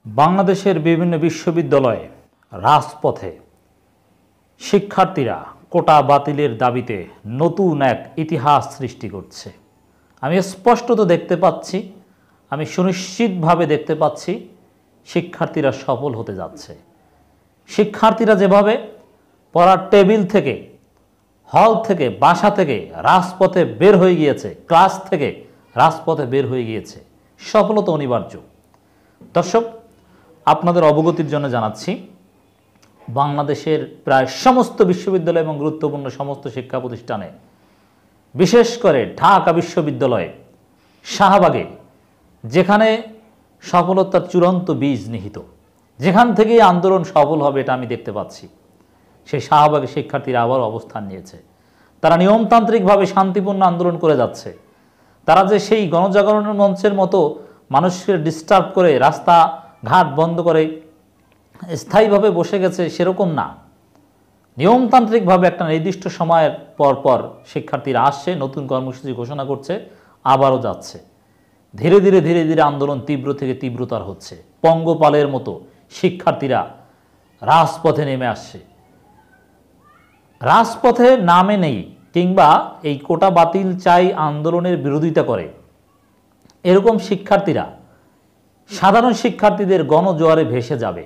বাংলাদেশের বিভিন্ন বিশ্ববিদ্যালয়ে রাজপথে শিক্ষার্থীরা কোটা বাতিলের দাবিতে নতুন এক ইতিহাস সৃষ্টি করছে। আমি স্পষ্টত দেখতে পাচ্ছি, আমি সুনিশ্চিতভাবে দেখতে পাচ্ছি শিক্ষার্থীরা সফল হতে যাচ্ছে। শিক্ষার্থীরা যেভাবে পড়ার টেবিল থেকে, হল থেকে, বাসা থেকে রাজপথে বের হয়ে গিয়েছে, ক্লাস থেকে রাজপথে বের হয়ে গিয়েছে, সফলতা অনিবার্য। দর্শক, আপনাদের অবগতির জন্য জানাচ্ছি, বাংলাদেশের প্রায় সমস্ত বিশ্ববিদ্যালয় এবং গুরুত্বপূর্ণ সমস্ত শিক্ষা প্রতিষ্ঠানে, বিশেষ করে ঢাকা বিশ্ববিদ্যালয়ে শাহবাগে, যেখানে সফলতার চূড়ান্ত বীজ নিহিত, যেখান থেকেই আন্দোলন সফল হবে এটা আমি দেখতে পাচ্ছি, সেই শাহবাগে শিক্ষার্থীরা আবার অবস্থান নিয়েছে। তারা নিয়মতান্ত্রিকভাবে শান্তিপূর্ণ আন্দোলন করে যাচ্ছে। তারা যে সেই গণজাগরণের মঞ্চের মতো মানুষকে ডিস্টার্ব করে রাস্তা ঘাট বন্ধ করে স্থায়ীভাবে বসে গেছে সেরকম না। নিয়মতান্ত্রিকভাবে একটা নির্দিষ্ট সময়ের পর পর শিক্ষার্থীরা আসছে, নতুন কর্মসূচি ঘোষণা করছে, আবারও যাচ্ছে। ধীরে ধীরে ধীরে ধীরে আন্দোলন তীব্র থেকে তীব্রতর হচ্ছে। পঙ্গপালের মতো শিক্ষার্থীরা রাজপথে নেমে আসছে। রাজপথে নামে নেই কিংবা এই কোটা বাতিল চাই আন্দোলনের বিরোধিতা করে এরকম শিক্ষার্থীরা সাধারণ শিক্ষার্থীদের গণজোয়ারে ভেসে যাবে।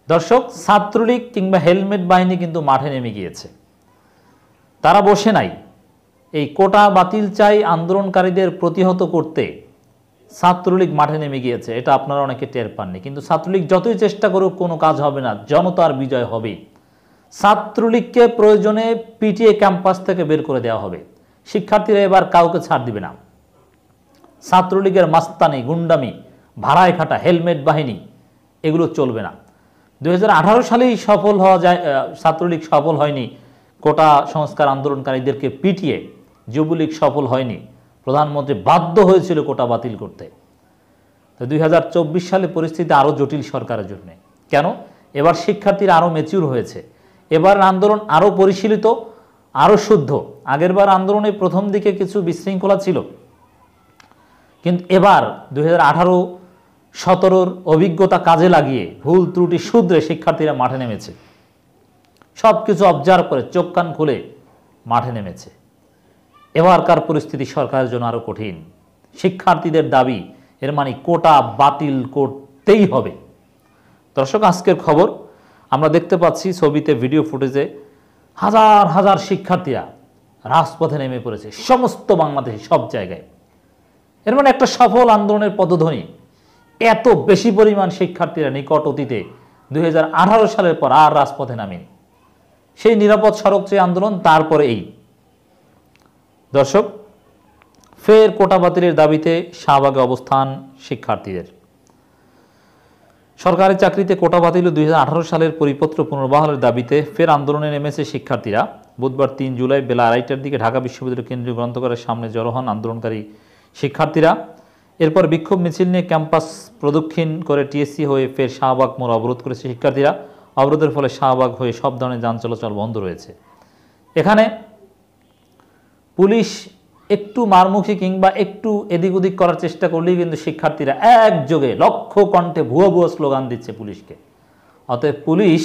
দর্শক, ছাত্রলীগ কিংবা হেলমেট বাহিনী কিন্তু মাঠে নেমে গিয়েছে। তারা বসে নাই। এই কোটা বাতিল চাই আন্দোলনকারীদের প্রতিহত করতে ছাত্রলীগ মাঠে নেমে গিয়েছে। এটা আপনারা অনেকে টের পাননি, কিন্তু ছাত্রলীগ যতই চেষ্টা করুক কোনো কাজ হবে না, জনতার বিজয় হবে। ছাত্রলীগকে প্রয়োজনে পিটিয়ে ক্যাম্পাস থেকে বের করে দেওয়া হবে। শিক্ষার্থীরা এবার কাউকে ছাড় দিবে না। ছাত্রলীগের মাস্তানি, গুন্ডামি, ভাড়ায় খাটা হেলমেট বাহিনী এগুলো চলবে না। 2018 সালেই সফল হওয়া যায়, ছাত্রলীগ সফল হয়নি কোটা সংস্কার আন্দোলনকারীদেরকে পিটিয়ে, যুবলীগ সফল হয়নি, প্রধানমন্ত্রী বাধ্য হয়েছিল কোটা বাতিল করতে। তো 2024 সালে পরিস্থিতি আরও জটিল সরকারের জন্য। কেন? এবার শিক্ষার্থীরা আরও ম্যাচিউর হয়েছে। এবার আন্দোলন আরও পরিশীলিত, আরও শুদ্ধ। আগেরবার আন্দোলনের প্রথম দিকে কিছু বিশৃঙ্খলা ছিল, কিন্তু এবার 2018-17 অভিজ্ঞতা কাজে লাগিয়ে ভুল ত্রুটি শুধরে শিক্ষার্থীরা মাঠে নেমেছে। সব কিছু অবজার্ভ করে চোখ কান খুলে মাঠে নেমেছে। এবারকার পরিস্থিতি সরকারের জন্য আরও কঠিন। শিক্ষার্থীদের দাবি, এর মানে কোটা বাতিল করতেই হবে। দর্শক, আজকের খবর আমরা দেখতে পাচ্ছি ছবিতে, ভিডিও ফুটেজে হাজার হাজার শিক্ষার্থীরা রাজপথে নেমে পড়েছে সমস্ত বাংলাদেশে, সব জায়গায়। এর মানে একটা সফল আন্দোলনের পদধ্বনি। এত বেশি পরিমাণ শিক্ষার্থীরা নিকট অতীতে 2018 সালের পর আর রাজপথে নামেনি। সেই নিরাপদ সড়ক চেয়ে আন্দোলন, তারপরে এই। দর্শক, ফের কোটা বাতিলের দাবিতে শাহবাগে অবস্থান শিক্ষার্থীদের। সরকারি চাকরিতে কোটা বাতিল 2018 সালের পরিপত্র পুনর্বহালের দাবিতে ফের আন্দোলনে নেমেছে শিক্ষার্থীরা। বুধবার 3 জুলাই বেলা 2:30টার দিকে ঢাকা বিশ্ববিদ্যালয় কেন্দ্রীয় গ্রন্থাগারের সামনে জড়ো হন আন্দোলনকারী শিক্ষার্থীরা। এরপর বিক্ষোভ মিছিল নিয়ে ক্যাম্পাস প্রদক্ষিণ করে টিএসসি হয়ে ফের শাহবাগ মোড় অবরোধ করেছে শিক্ষার্থীরা। অবরোধের ফলে শাহবাগ হয়ে সব ধরনের যান চলাচল বন্ধ রয়েছে। এখানে পুলিশ একটু মারমুখী কিংবা একটু এদিক ওদিক করার চেষ্টা করলেই কিন্তু শিক্ষার্থীরা একযোগে লক্ষ কণ্ঠে ভুয়ো ভুয়ো স্লোগান দিচ্ছে পুলিশকে। অতএব পুলিশ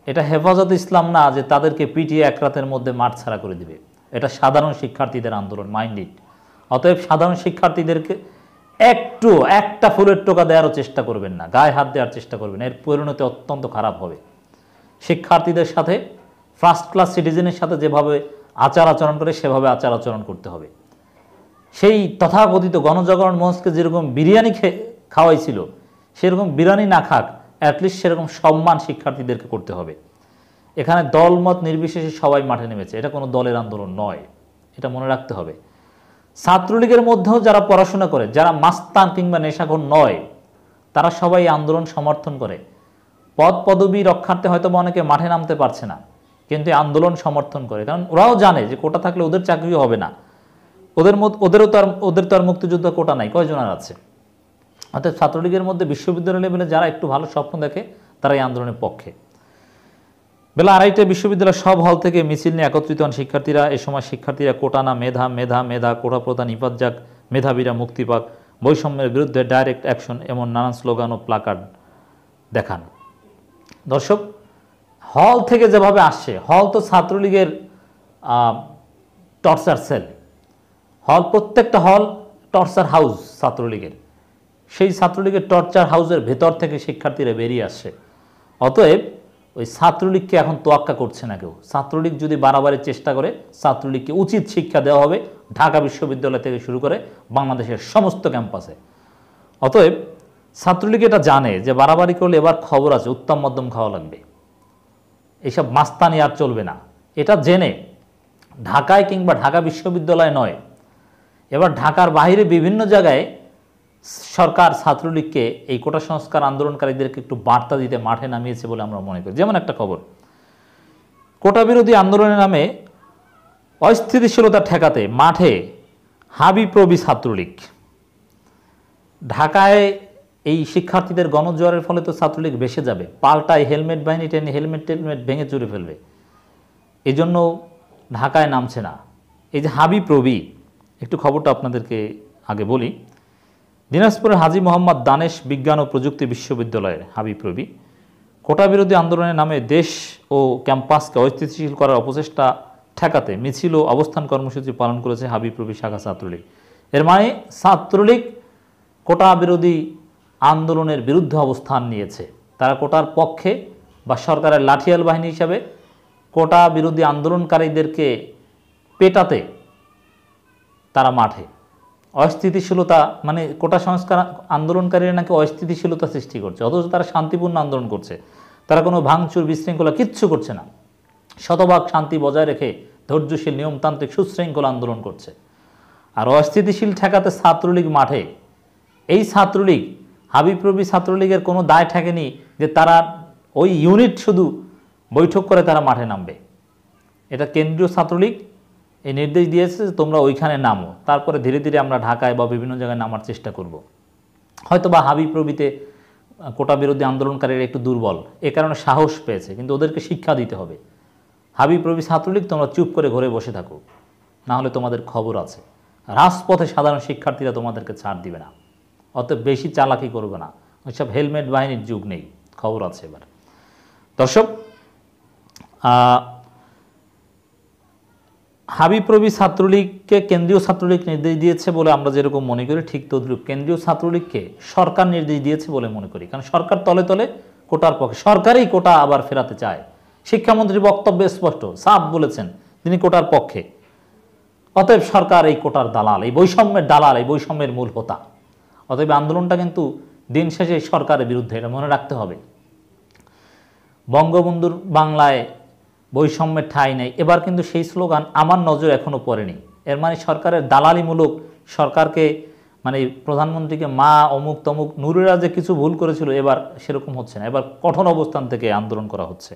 এটা হেফাজত ইসলাম না যে তাদেরকে পিটিয়ে এক রাতের মধ্যে মাঠ ছাড়া করে দিবে। এটা সাধারণ শিক্ষার্থীদের আন্দোলন, মাইন্ড ইট। অতএব সাধারণ শিক্ষার্থীদেরকে একটা ফুলের টোকা দেওয়ারও চেষ্টা করবেন না, গায়ে হাত দেওয়ার চেষ্টা করবেন, এর পরিণতি অত্যন্ত খারাপ হবে। শিক্ষার্থীদের সাথে ফার্স্ট ক্লাস সিটিজেনের সাথে যেভাবে আচার আচরণ করে সেভাবে আচার আচরণ করতে হবে। সেই তথাকথিত গণজাগরণ মঞ্চকে যেরকম বিরিয়ানি খাওয়াইছিল, সেরকম বিরিয়ানি না খাক, অ্যাটলিস্ট সেরকম সম্মান শিক্ষার্থীদেরকে করতে হবে। এখানে দলমত নির্বিশেষে সবাই মাঠে নেমেছে। এটা কোনো দলের আন্দোলন নয়, এটা মনে রাখতে হবে। ছাত্রলীগের মধ্যেও যারা পড়াশোনা করে, যারা মাস্তান কিংবা নেশাখোর নয়, তারা সবাই আন্দোলন সমর্থন করে। পদ পদবি রক্ষার্থে হয়তো অনেকে মাঠে নামতে পারছে না, কিন্তু আন্দোলন সমর্থন করে। কারণ ওরাও জানে যে কোটা থাকলে ওদের চাকরিও হবে না, ওদের তো আর মুক্তিযুদ্ধ কোটা নাই, কয়জনের আছে। অর্থাৎ ছাত্রলীগের মধ্যে বিশ্ববিদ্যালয় লেভেলে যারা একটু ভালো স্বপ্ন দেখে তারা এই আন্দোলনের পক্ষে। বেলা 2:30টায় বিশ্ববিদ্যালয়ের সব হল থেকে মিছিল নিয়ে একত্রিত হন শিক্ষার্থীরা। এ সময় শিক্ষার্থীরা কোটা না, মেধা, মেধা, মেধা, কোটা প্রদান নিপাত যাক, মেধাবীরা মুক্তি পাক, বৈষম্যের বিরুদ্ধে ডাইরেক্ট অ্যাকশন, এমন নানান স্লোগান ও প্লাকার্ড দেখান। দর্শক, হল থেকে যেভাবে আসছে, হল তো ছাত্রলীগের টর্চার সেল, হল প্রত্যেকটা হল টর্চার হাউস ছাত্রলীগের। সেই ছাত্রলীগের টর্চার হাউসের ভেতর থেকে শিক্ষার্থীরা বেরিয়ে আসছে। অতএব ওই ছাত্রলীগকে এখন তোয়াক্কা করছে না কেউ। ছাত্রলীগ যদি বাড়াবাড়ি চেষ্টা করে, ছাত্রলীগকে উচিত শিক্ষা দেওয়া হবে ঢাকা বিশ্ববিদ্যালয় থেকে শুরু করে বাংলাদেশের সমস্ত ক্যাম্পাসে। অতএব ছাত্রলীগ এটা জানে যে বাড়াবাড়ি করলে এবার খবর আছে, উত্তম মধ্যম খাওয়া লাগবে, এইসব মাস্তানি আর চলবে না। এটা জেনে ঢাকায় কিংবা ঢাকা বিশ্ববিদ্যালয় নয়, এবার ঢাকার বাইরে বিভিন্ন জায়গায় সরকার ছাত্রলীগকে এই কোটা সংস্কার আন্দোলনকারীদেরকে একটু বার্তা দিতে মাঠে নামিয়েছে বলে আমরা মনে করি। যেমন একটা খবর, কোটা বিরোধী আন্দোলনের নামে অস্থিতিশীলতা ঠেকাতে মাঠে হাবিপ্রবি ছাত্রলীগ। ঢাকায় এই শিক্ষার্থীদের গণজোয়ারের ফলে তো ছাত্রলীগ ভেসে যাবে, পাল্টায় হেলমেট বাহিনী টেনে হেলমেট ভেঙে চুরে ফেলবে, এই জন্য ঢাকায় নামছে না। এই যে হাবিপ্রবি, একটু খবরটা আপনাদেরকে আগে বলি। দিনাজপুরের হাজী মোহাম্মদ দানেশ বিজ্ঞান ও প্রযুক্তি বিশ্ববিদ্যালয়ের হাবিপ্রবি কোটা বিরোধী আন্দোলনের নামে দেশ ও ক্যাম্পাসকে অস্থিতিশীল করার অপচেষ্টা ঠেকাতে মিছিল ও অবস্থান কর্মসূচি পালন করেছে হাবিপ্রবি শাখা ছাত্রলীগ। এর মানে ছাত্রলীগ কোটা বিরোধী আন্দোলনের বিরুদ্ধে অবস্থান নিয়েছে। তারা কোটার পক্ষে বা সরকারের লাঠিয়াল বাহিনী হিসাবে কোটা বিরোধী আন্দোলনকারীদেরকে পেটাতে তারা মাঠে। অস্থিতিশীলতা মানে কোটা সংস্কার আন্দোলনকারীরা নাকি অস্থিতিশীলতা সৃষ্টি করছে, অথচ তারা শান্তিপূর্ণ আন্দোলন করছে। তারা কোনো ভাঙচুর বিশৃঙ্খলা কিচ্ছু করছে না, শতভাগ শান্তি বজায় রেখে ধৈর্যশীল নিয়মতান্ত্রিক সুশৃঙ্খল আন্দোলন করছে। আর অস্থিতিশীল ঠেকাতে ছাত্রলীগ মাঠে। এই ছাত্রলীগ, হাবিপ্রবি ছাত্রলীগের কোনো দায় ঠেকেনি যে তারা ওই ইউনিট শুধু বৈঠক করে তারা মাঠে নামবে। এটা কেন্দ্রীয় ছাত্রলীগ এই নির্দেশ দিয়েছে যে তোমরা ওইখানে নামো, তারপরে ধীরে ধীরে আমরা ঢাকায় বা বিভিন্ন জায়গায় নামার চেষ্টা করব। হয়তো বা হাবিপ্রবিতে কোটা বিরোধী আন্দোলনকারীরা একটু দুর্বল, এ কারণে সাহস পেয়েছে, কিন্তু ওদেরকে শিক্ষা দিতে হবে। হাবিপ্রবি ছাত্রলীগ তোমরা চুপ করে ঘরে বসে থাকো, না হলে তোমাদের খবর আছে। রাজপথে সাধারণ শিক্ষার্থীরা তোমাদেরকে ছাড় দিবে না, অতএব বেশি চালাকি করবে না। ওইসব হেলমেট বাহিনীর যুগ নেই, খবর আছে। এবার দর্শক, হাবিপ্রবি ছাত্রলীগকে কেন্দ্রীয় ছাত্রলীগ নির্দেশ দিয়েছে বলে আমরা যেরকম মনে করি, ঠিক তদ্রূপ কেন্দ্রীয় ছাত্রলীগকে সরকার নির্দেশ দিয়েছে বলে মনে করি। কারণ সরকার তলে তলে কোটার পক্ষে, সরকারই কোটা আবার ফেরাতে চায়। শিক্ষামন্ত্রীর বক্তব্যে স্পষ্ট, সাফ বলেছেন তিনি কোটার পক্ষে। অতএব সরকার এই কোটার দালাল, এই বৈষম্যের দালাল, এই বৈষম্যের মূল হোতা। অতএব আন্দোলনটা কিন্তু দিন শেষে সরকারের বিরুদ্ধে, এটা মনে রাখতে হবে। বঙ্গবন্ধুর বাংলায় বৈষম্যের ঠাঁই নেই, এবার কিন্তু সেই স্লোগান আমার নজর এখনও পড়েনি। এর মানে সরকারের দালালিমূলক, সরকারকে মানে প্রধানমন্ত্রীকে মা অমুক তমুক, নুরেরা যে কিছু ভুল করেছিল এবার সেরকম হচ্ছে না, এবার কঠোর অবস্থান থেকে আন্দোলন করা হচ্ছে।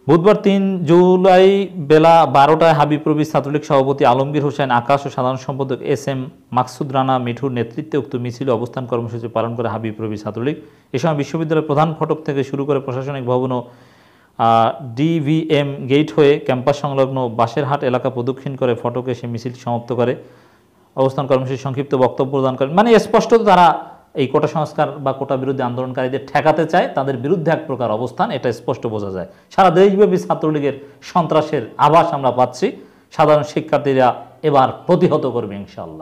বুধবার 3 জুলাই বেলা 12টায় হাবিপ্রবি ছাত্রলীগ সভাপতি আলমগীর হোসেন আকাশ ও সাধারণ সম্পাদক SM মাকসুদ রানা মিঠুর নেতৃত্বে উক্ত মিছিলে অবস্থান কর্মসূচি পালন করে হাবিপ্রবি ছাত্রলীগ। এ সময় বিশ্ববিদ্যালয়ের প্রধান ফটক থেকে শুরু করে প্রশাসনিক ভবন ও DVM গেট হয়ে ক্যাম্পাস সংলগ্ন বাসেরহাট এলাকা প্রদক্ষিণ করে ফটকে সে মিছিল সমাপ্ত করে অবস্থান কর্মসূচি সংক্ষিপ্ত বক্তব্য প্রদান করেন। মানে স্পষ্ট তারা এই কোটা সংস্কার বা কোটা বিরোধী আন্দোলনকারীদের ঠেকাতে চায়, তাদের বিরুদ্ধে এক প্রকার অবস্থান, এটা স্পষ্ট বোঝা যায়। সারা দেশব্যাপী ছাত্রলীগের সন্ত্রাসের আভাস আমরা পাচ্ছি। সাধারণ শিক্ষার্থীরা এবার প্রতিহত করবে ইনশাআল্লাহ।